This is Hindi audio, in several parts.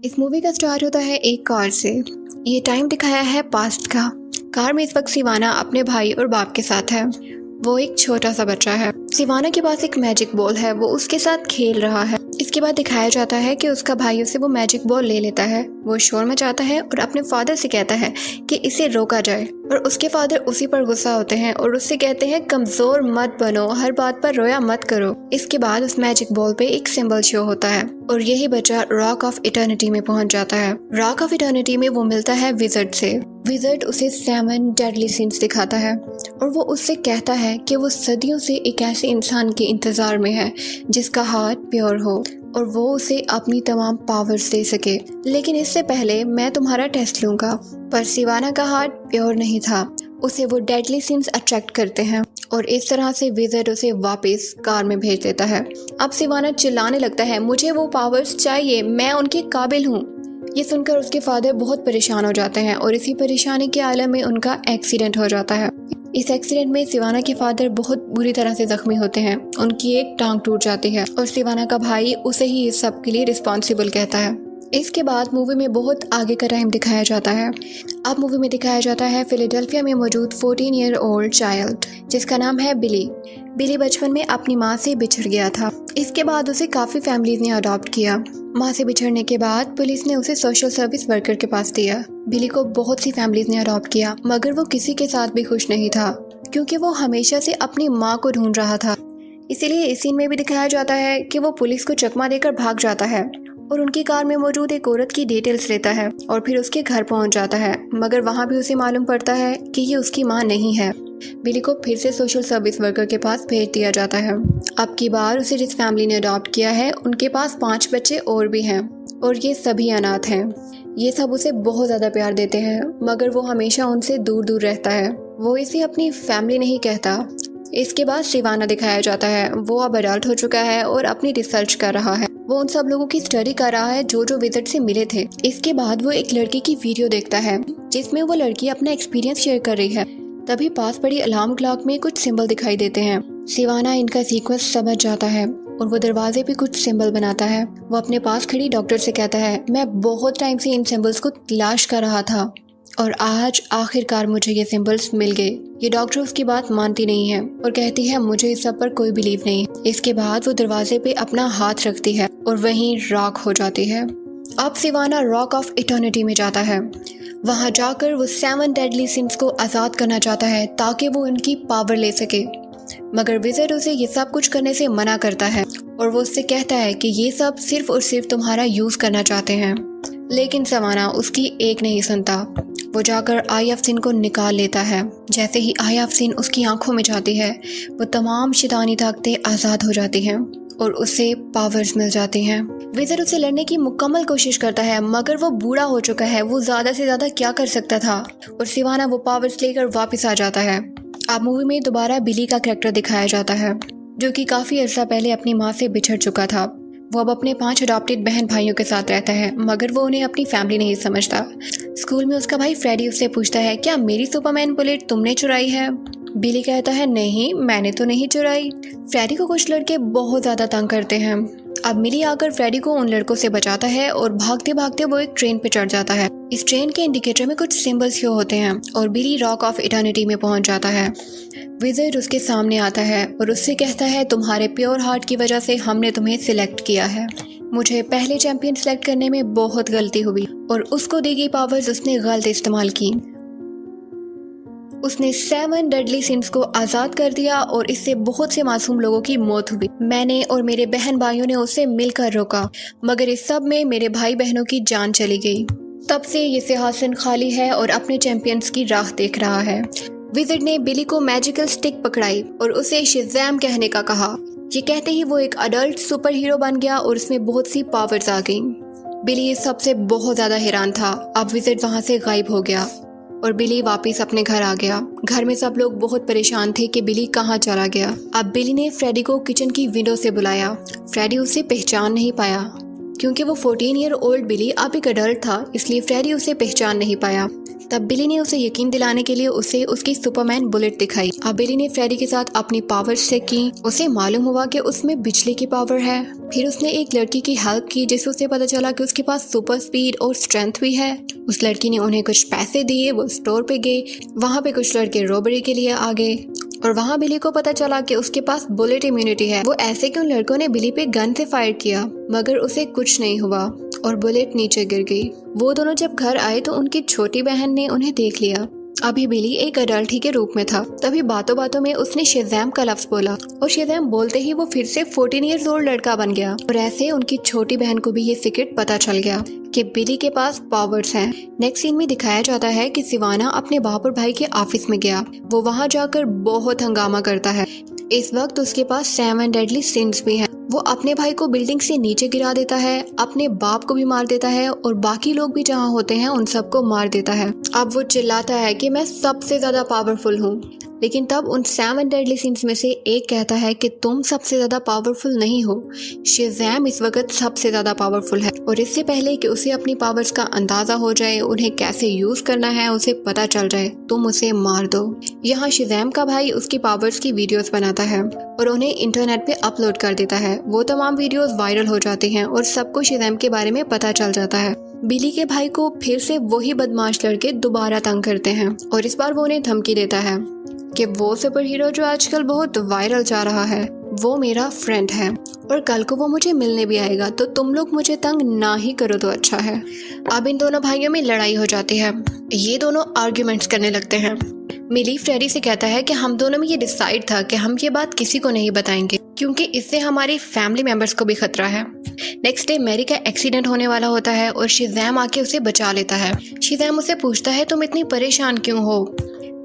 इस मूवी का स्टार्ट होता है एक कार से। ये टाइम दिखाया है पास्ट का। कार में इस वक्त सिवाना अपने भाई और बाप के साथ है। वो एक छोटा सा बच्चा है। सिवाना के पास एक मैजिक बॉल है, वो उसके साथ खेल रहा है। इसके बाद दिखाया जाता है कि उसका भाई उससे वो मैजिक बॉल ले लेता है। वो शोर मचाता है और अपने फादर से कहता है कि इसे रोका जाए, और उसके फादर उसी पर गुस्सा होते हैं और उससे कहते हैं कमजोर मत बनो, हर बात पर रोया मत करो। इसके बाद उस मैजिक बॉल पे एक सिंबल शो होता है और यही बच्चा रॉक ऑफ इटर्निटी में पहुंच जाता है। रॉक ऑफ इटर्निटी में वो मिलता है विज़र्ड से। विज़र्ड उसे 7 डेडली सिंस दिखाता है और वो उससे कहता है कि वो सदियों से एक ऐसे इंसान के इंतजार में है जिसका हार्ट प्योर हो और वो उसे अपनी तमाम पावर्स दे सके। लेकिन इससे पहले मैं तुम्हारा टेस्ट लूंगा। पर सिवाना का हार्ट प्योर नहीं था, उसे वो डेडली सिंस अट्रैक्ट करते हैं और इस तरह से विज़र्ड उसे वापस कार में भेज देता है। अब सिवाना चिल्लाने लगता है, मुझे वो पावर्स चाहिए, मैं उनके काबिल हूँ। ये सुनकर उसके फादर बहुत परेशान हो जाते हैं और इसी परेशानी के आलम में उनका एक्सीडेंट हो जाता है। इस एक्सीडेंट में सिवाना के फादर बहुत बुरी तरह से जख्मी होते हैं। उनकी एक टांग टूट जाती है और सिवाना का भाई उसे ही इस सब के लिए रिस्पॉन्सिबल कहता है। इसके बाद मूवी में बहुत आगे का टाइम दिखाया जाता है। अब मूवी में दिखाया जाता है फिलाडेल्फिया में मौजूद 14 ईयर ओल्ड चाइल्ड जिसका नाम है बिली। बिली बचपन में अपनी माँ से बिछड़ गया था। इसके बाद उसे काफ़ी फैमिलीज ने अडॉप्ट किया। माँ से बिछड़ने के बाद पुलिस ने उसे सोशल सर्विस वर्कर के पास दिया। बिली को बहुत सी फैमिलीज ने अडॉप्ट किया, मगर वो किसी के साथ भी खुश नहीं था क्योंकि वो हमेशा से अपनी माँ को ढूंढ रहा था। इसीलिए इस सीन में भी दिखाया जाता है कि वो पुलिस को चकमा देकर भाग जाता है और उनकी कार में मौजूद एक औरत की डिटेल्स लेता है और फिर उसके घर पहुंच जाता है, मगर वहां भी उसे मालूम पड़ता है कि ये उसकी माँ नहीं है। बिली को फिर से सोशल सर्विस वर्कर के पास भेज दिया जाता है। अब की बार उसे जिस फैमिली ने अडॉप्ट किया है उनके पास 5 बच्चे और भी हैं और ये सभी अनाथ हैं। ये सब उसे बहुत ज़्यादा प्यार देते हैं, मगर वो हमेशा उनसे दूर दूर रहता है। वो इसे अपनी फैमिली नहीं कहता। इसके बाद सिवाना दिखाया जाता है। वो अब अडल्ट हो चुका है और अपनी रिसर्च कर रहा है। वो उन सब लोगों की स्टडी कर रहा है जो विज़र्ड से मिले थे। इसके बाद वो एक लड़की की वीडियो देखता है जिसमें वो लड़की अपना एक्सपीरियंस शेयर कर रही है। तभी पास पड़ी अलार्म क्लॉक में कुछ सिंबल दिखाई देते हैं। सिवाना इनका सीक्वेंस समझ जाता है और वो दरवाजे पे कुछ सिंबल बनाता है। वो अपने पास खड़ी डॉक्टर से कहता है, मैं बहुत टाइम से इन सिंबल्स को तलाश कर रहा था और आज आखिरकार मुझे ये सिंबल्स मिल गए। ये डॉक्टर उसकी बात मानती नहीं है और कहती है मुझे इस सब पर कोई बिलीव नहीं। इसके बाद वो दरवाजे पे अपना हाथ रखती है और वहीं रॉक हो जाती है। अब सिवाना रॉक ऑफ इटर्निटी में जाता है। वहां जाकर वो 7 डेडली सिंस को आज़ाद करना चाहता है ताकि वो उनकी पावर ले सके, मगर विज़र्ड उसे ये सब कुछ करने से मना करता है और वो उससे कहता है कि ये सब सिर्फ और सिर्फ तुम्हारा यूज़ करना चाहते हैं। लेकिन सिवाना उसकी एक नहीं सुनता। वो जाकर आई ऑफ सिन को निकाल लेता है। जैसे ही आई ऑफ सिन उसकी आंखों में जाती है वो तमाम शैतानी ताकतें आज़ाद हो जाती हैं और उसे पावर्स मिल जाती हैं। विज़र्ड उसे लड़ने की मुकम्मल कोशिश करता है, मगर वो बूढ़ा हो चुका है। वो ज़्यादा से ज़्यादा क्या कर सकता था और सिवाना वो पावर्स लेकर वापस आ जाता है। अब मूवी में दोबारा बिली का कैरेक्टर दिखाया जाता है जो कि काफ़ी अर्सा पहले अपनी माँ से बिछड़ चुका था। वो अब अपने 5 अडॉप्टेड बहन भाइयों के साथ रहता है, मगर वो उन्हें अपनी फैमिली नहीं समझता। स्कूल में उसका भाई फ्रेडी उससे पूछता है, क्या मेरी सुपरमैन बुलेट तुमने चुराई है? बिली कहता है, नहीं मैंने तो नहीं चुराई। फ्रेडी को कुछ लड़के बहुत ज़्यादा तंग करते हैं। अब मिली आकर फ्रेडी को उन लड़कों से बचाता है और भागते भागते वो एक ट्रेन पे चढ़ जाता है। इस ट्रेन के इंडिकेटर में कुछ सिंबल्स शो होते हैं और बिली रॉक ऑफ इटर्निटी में पहुंच जाता है। विज़र्ड उसके सामने आता है और उससे कहता है, तुम्हारे प्योर हार्ट की वजह से हमने तुम्हें सिलेक्ट किया है। मुझे पहले चैंपियन सिलेक्ट करने में बहुत गलती हुई और उसको दी गई पावर्स उसने गलत इस्तेमाल की। उसने 7 डेडली सिंस को आज़ाद कर दिया और इससे बहुत से मासूम लोगों की मौत हुई। मैंने और मेरे बहन भाइयों ने उसे मिलकर रोका, मगर इस सब में मेरे भाई बहनों की जान चली गई। तब से ये सिंहासन खाली है और अपने चैंपियंस की राह देख रहा है। विज़र्ड ने बिली को मैजिकल स्टिक पकड़ाई और उसे शज़ैम कहने का कहा। ये कहते ही वो एक अडल्ट सुपर हीरो बन गया और उसमें बहुत सी पावर्स आ गईं। बिली इस सबसे बहुत ज़्यादा हैरान था। अब विज़र्ड वहाँ से गायब हो गया और बिली वापस अपने घर आ गया। घर में सब लोग बहुत परेशान थे कि बिली कहाँ चला गया। अब बिली ने फ्रेडी को किचन की विंडो से बुलाया। फ्रेडी उसे पहचान नहीं पाया। क्योंकि वो 14 ईयर ओल्ड बिली अब एक अडल्ट था, इसलिए फ्रेडी उसे पहचान नहीं पाया। तब बिली ने उसे यकीन दिलाने के लिए उसे उसकी सुपरमैन बुलेट दिखाई। अब बिली ने फ्रेडी के साथ अपनी पावर्स चेक की। उसे मालूम हुआ कि उसमें बिजली की पावर है। फिर उसने एक लड़की की हेल्प की जिससे उसे पता चला कि उसके पास सुपर स्पीड और स्ट्रेंथ भी है। उस लड़की ने उन्हें कुछ पैसे दिए, वो स्टोर पे गए। वहाँ पे कुछ लड़के रॉबरी के लिए आ गए और वहाँ बिली को पता चला कि उसके पास बुलेट इम्यूनिटी है। वो ऐसे कि उन लड़कों ने बिली पे गन से फायर किया मगर उसे कुछ नहीं हुआ और बुलेट नीचे गिर गई। वो दोनों जब घर आए तो उनकी छोटी बहन ने उन्हें देख लिया। अभी बिली एक अडल्ट ही के रूप में था। तभी बातों बातों में उसने शेज़ैम का लफ्ज बोला और शेज़ैम बोलते ही वो फिर से 14 ईयर्स ओल्ड लड़का बन गया। और ऐसे उनकी छोटी बहन को भी ये सीक्रेट पता चल गया कि बिली के पास पावर्स हैं। नेक्स्ट सीन में दिखाया जाता है कि सिवाना अपने बाप और भाई के ऑफिस में गया। वो वहाँ जाकर बहुत हंगामा करता है। इस वक्त उसके पास 7 डेडली सिंस भी हैं। वो अपने भाई को बिल्डिंग से नीचे गिरा देता है, अपने बाप को भी मार देता है और बाकी लोग भी जहाँ होते हैं उन सबको मार देता है। अब वो चिल्लाता है कि मैं सबसे ज्यादा पावरफुल हूँ। लेकिन तब उन 7 डेडली सिंस में से एक कहता है कि तुम सबसे ज्यादा पावरफुल नहीं हो, शेज़ैम इस वक्त सबसे ज्यादा पावरफुल है। और इससे पहले कि उसे अपनी पावर्स का अंदाजा हो जाए, उन्हें कैसे यूज करना है उसे पता चल जाए, तुम उसे मार दो। यहाँ शेज़ैम का भाई उसकी पावर्स की वीडियोस बनाता है और उन्हें इंटरनेट पे अपलोड कर देता है। वो तमाम वीडियोस वायरल हो जाती हैं और सबको शेज़ैम के बारे में पता चल जाता है। बिली के भाई को फिर से वही बदमाश लड़के दोबारा तंग करते हैं और इस बार वो उन्हें धमकी देता है कि वो सुपर हीरो जो आजकल बहुत वायरल जा रहा है वो मेरा फ्रेंड है और कल को वो मुझे मिलने भी आएगा, तो तुम लोग मुझे तंग ना ही करो तो अच्छा है। अब इन दोनों भाइयों में लड़ाई हो जाती है। ये दोनों आर्ग्यूमेंट्स करने लगते हैं। मिली फ्रेडी से कहता है कि हम दोनों में ये डिसाइड था कि हम ये बात किसी को नहीं बताएंगे क्योंकि इससे हमारी फैमिली मेंबर्स को भी खतरा है। नेक्स्ट डे मैरी का एक्सीडेंट होने वाला होता है और शेज़ैम आके उसे बचा लेता है। शेज़ैम उसे पूछता है तुम इतनी परेशान क्यों हो।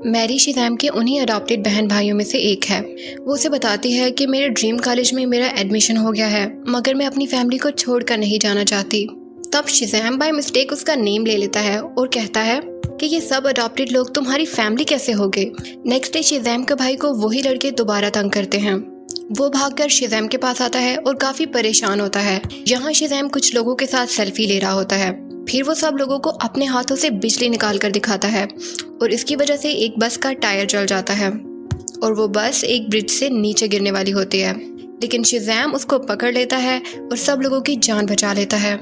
मैरी शेज़ैम के उन्हीं अडॉप्टेड बहन भाइयों में से एक है। वो उसे बताती है कि मेरे ड्रीम कॉलेज में मेरा एडमिशन हो गया है मगर मैं अपनी फैमिली को छोड़कर नहीं जाना चाहती। तब शेज़ैम बाय मिस्टेक उसका नेम ले लेता है और कहता है कि ये सब अडॉप्टेड लोग तुम्हारी फैमिली कैसे हो गए। नेक्स्ट डे शेज़ैम के भाई को वही लड़के दोबारा तंग करते हैं। वो भागकर शेज़ैम के पास आता है और काफी परेशान होता है। यहाँ शेज़ैम कुछ लोगों के साथ सेल्फी ले रहा होता है। फिर वो सब लोगों को अपने हाथों से बिजली निकाल कर दिखाता है और इसकी वजह से एक बस का टायर जल जाता है और वो बस एक ब्रिज से नीचे गिरने वाली होती है। लेकिन शेज़ैम उसको पकड़ लेता है और सब लोगों की जान बचा लेता है।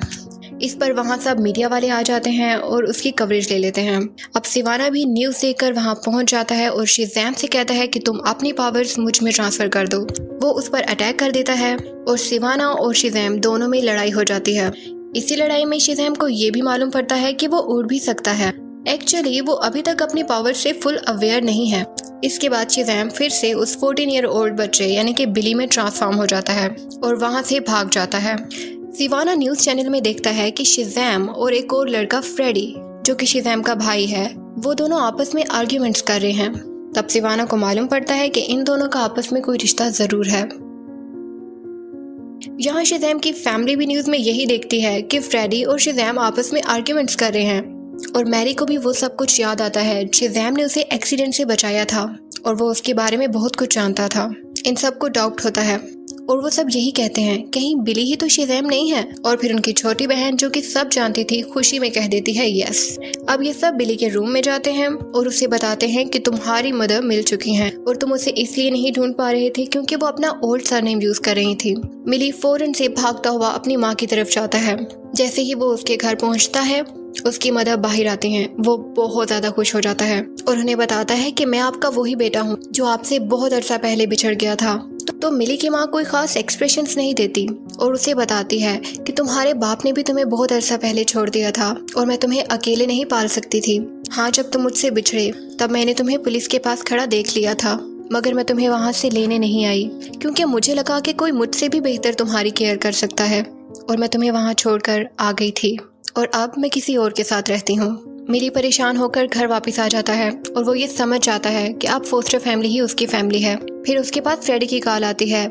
इस पर वहाँ सब मीडिया वाले आ जाते हैं और उसकी कवरेज ले लेते हैं। अब सिवाना भी न्यूज़ देखकर वहाँ पहुँच जाता है और शेज़ैम से कहता है कि तुम अपनी पावर्स मुझ में ट्रांसफ़र कर दो। वो उस पर अटैक कर देता है और सिवाना और शेज़ैम दोनों में लड़ाई हो जाती है। इसी लड़ाई में शेज़ैम को ये भी मालूम पड़ता है कि वो उड़ भी सकता है। एक्चुअली वो अभी तक अपनी पावर से फुल अवेयर नहीं है। इसके बाद शेज़ैम फिर से उस 14 ईयर ओल्ड बच्चे यानी कि बिली में ट्रांसफॉर्म हो जाता है और वहाँ से भाग जाता है। सिवाना न्यूज़ चैनल में देखता है कि शेज़ैम और एक और लड़का फ्रेडी जो कि शेज़ैम का भाई है वो दोनों आपस में आर्ग्यूमेंट्स कर रहे हैं। तब सिवाना को मालूम पड़ता है कि इन दोनों का आपस में कोई रिश्ता ज़रूर है। यहाँ शेज़ैम की फैमिली भी न्यूज़ में यही देखती है कि फ्रेडी और शेज़ैम आपस में आर्ग्यूमेंट्स कर रहे हैं और मैरी को भी वो सब कुछ याद आता है। शेज़ैम ने उसे एक्सीडेंट से बचाया था और वो उसके बारे में बहुत कुछ जानता था। इन सबको डाउट होता है और वो सब यही कहते हैं कहीं बिली ही तो शेज़ैम नहीं है। और फिर उनकी छोटी बहन जो कि सब जानती थी खुशी में कह देती है यस। अब ये सब बिली के रूम में जाते हैं और उसे बताते हैं कि तुम्हारी मदर मिल चुकी हैं और तुम उसे इसलिए नहीं ढूंढ पा रहे थे क्योंकि वो अपना ओल्ड सरनेम यूज कर रही थी। मिली फौरन से भागता हुआ अपनी माँ की तरफ जाता है। जैसे ही वो उसके घर पहुँचता है उसकी मदर बाहर आती हैं। वो बहुत ज्यादा खुश हो जाता है और उन्हें बताता है कि मैं आपका वही बेटा हूँ जो आपसे बहुत अरसा पहले बिछड़ गया था। तो मिली की माँ कोई खास एक्सप्रेशंस नहीं देती और उसे बताती है कि तुम्हारे बाप ने भी तुम्हें बहुत अरसा पहले छोड़ दिया था और मैं तुम्हें अकेले नहीं पाल सकती थी। हाँ, जब तुम मुझसे बिछड़े तब मैंने तुम्हें पुलिस के पास खड़ा देख लिया था मगर मैं तुम्हें वहाँ से लेने नहीं आई क्योंकि मुझे लगा कि कोई मुझसे भी बेहतर तुम्हारी केयर कर सकता है और मैं तुम्हें वहाँ छोड़कर आ गई थी और अब मैं किसी और के साथ रहती हूँ। मिली परेशान होकर घर वापस आ जाता है और वो ये समझ जाता है कि अब फोस्टर फैमिली ही उसकी फैमिली है। फिर उसके पास फ्रेडी की कॉल आती है।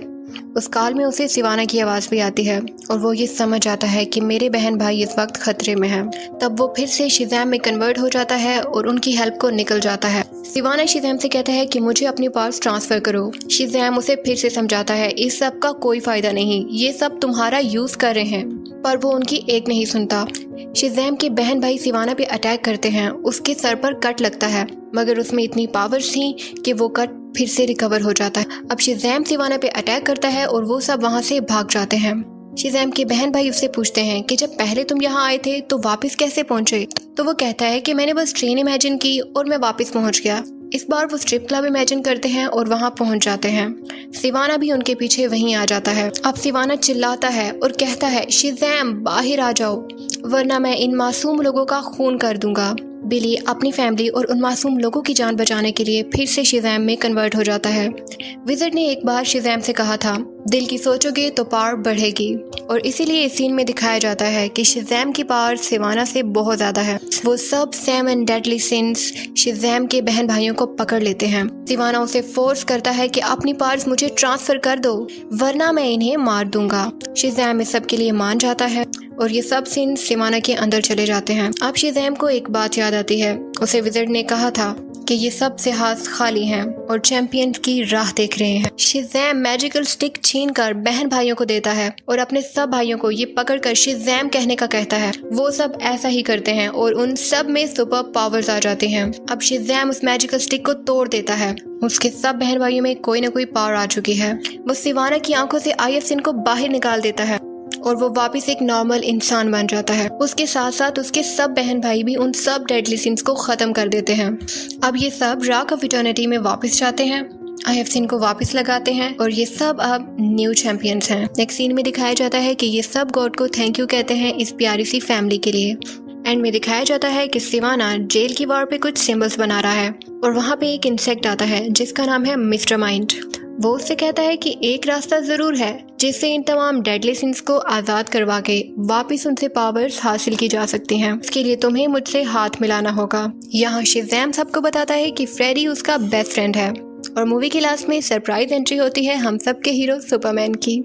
उस कॉल में उसे सिवाना की आवाज़ भी आती है और वो ये समझ आता है कि मेरे बहन भाई इस वक्त खतरे में हैं। तब वो फिर से शेज़ैम में कन्वर्ट हो जाता है और उनकी हेल्प को निकल जाता है। सिवाना शेज़ैम से कहता है कि मुझे अपनी पावर्स ट्रांसफ़र करो। शेज़ैम उसे फिर से समझाता है इस सब का कोई फ़ायदा नहीं, ये सब तुम्हारा यूज़ कर रहे हैं। पर वो उनकी एक नहीं सुनता। शेज़ैम के बहन भाई सिवाना पे अटैक करते हैं। उसके सर पर कट लगता है, मगर उसमें इतनी पावर्स थी कि वो कट फिर से रिकवर हो जाता है। अब शेज़ैम सिवाना पे अटैक करता है और वो सब वहाँ से भाग जाते हैं। शेज़ैम के बहन भाई उससे पूछते हैं कि जब पहले तुम यहाँ आए थे तो वापस कैसे पहुँचे? तो वो कहता है कि मैंने बस ट्रेन इमेजिन की और मैं वापस पहुँच गया। इस बार वो स्ट्रिप क्लब इमेजिन करते हैं और वहाँ पहुँच जाते हैं। सिवाना भी उनके पीछे वहीं आ जाता है। अब सिवाना चिल्लाता है और कहता है, शेज़ैम बाहर आ जाओ, वरना मैं इन मासूम लोगों का खून कर दूंगा। बिली अपनी फैमिली और उन मासूम लोगों की जान बचाने के लिए फिर से शेज़ैम में कन्वर्ट हो जाता है। विज़र्ड ने एक बार शेज़ैम से कहा था, दिल की सोचोगे तो पावर बढ़ेगी, और इसीलिए इस सीन में दिखाया जाता है कि शेज़ैम की पावर सिवाना से बहुत ज़्यादा है। वो सब सैम एंड डेडली सिंस शेज़ैम के बहन भाइयों को पकड़ लेते हैं। सिवाना उसे फोर्स करता है कि अपनी पावर्स मुझे ट्रांसफ़र कर दो, वरना मैं इन्हें मार दूंगा। शेज़ैम इस सब के लिए मान जाता है और ये सब सीन सिवाना के अंदर चले जाते हैं। अब शेज़ैम को एक बात याद आती है। उसे विज़र्ड ने कहा था कि ये सब जहाज खाली हैं और चैंपियंस की राह देख रहे हैं। शेज़ैम मैजिकल स्टिक छीनकर बहन भाइयों को देता है और अपने सब भाइयों को ये पकड़कर शेज़ैम कहने का कहता है। वो सब ऐसा ही करते हैं और उन सब में सुपर पावर्स आ जाते हैं। अब शेज़ैम उस मैजिकल स्टिक को तोड़ देता है। उसके सब बहन भाइयों में कोई ना कोई पावर आ चुकी है। वो सिवाना की आंखों से IF-सिन को बाहर निकाल देता है और वो वापस एक नॉर्मल इंसान बन जाता है। उसके साथ साथ उसके सब बहन भाई भी उन सब डेडली सिंस को ख़त्म कर देते हैं। अब ये सब रॉक ऑफ इटर्निटी में वापस जाते हैं, IF-सिन को वापस लगाते हैं और ये सब अब न्यू चैंपियंस हैं। नेक्स्ट सीन में दिखाया जाता है कि ये सब गॉड को थैंक यू कहते हैं इस प्यारी सी फैमिली के लिए। एंड में दिखाया जाता है कि सिवाना जेल की वॉल पे कुछ सिंबल्स बना रहा है और वहाँ पे एक इंसेक्ट आता है जिसका नाम है मिस्टर माइंड। वो उससे कहता है कि एक रास्ता जरूर है जिससे इन तमाम डेडली सिंस को आज़ाद करवा के वापस उनसे पावर्स हासिल की जा सकती हैं। इसके लिए तुम्हें मुझसे हाथ मिलाना होगा। यहाँ शेज़ैम सबको बताता है कि फ्रेडी उसका बेस्ट फ्रेंड है और मूवी के लास्ट में सरप्राइज एंट्री होती है हम सब के हीरो सुपरमैन की।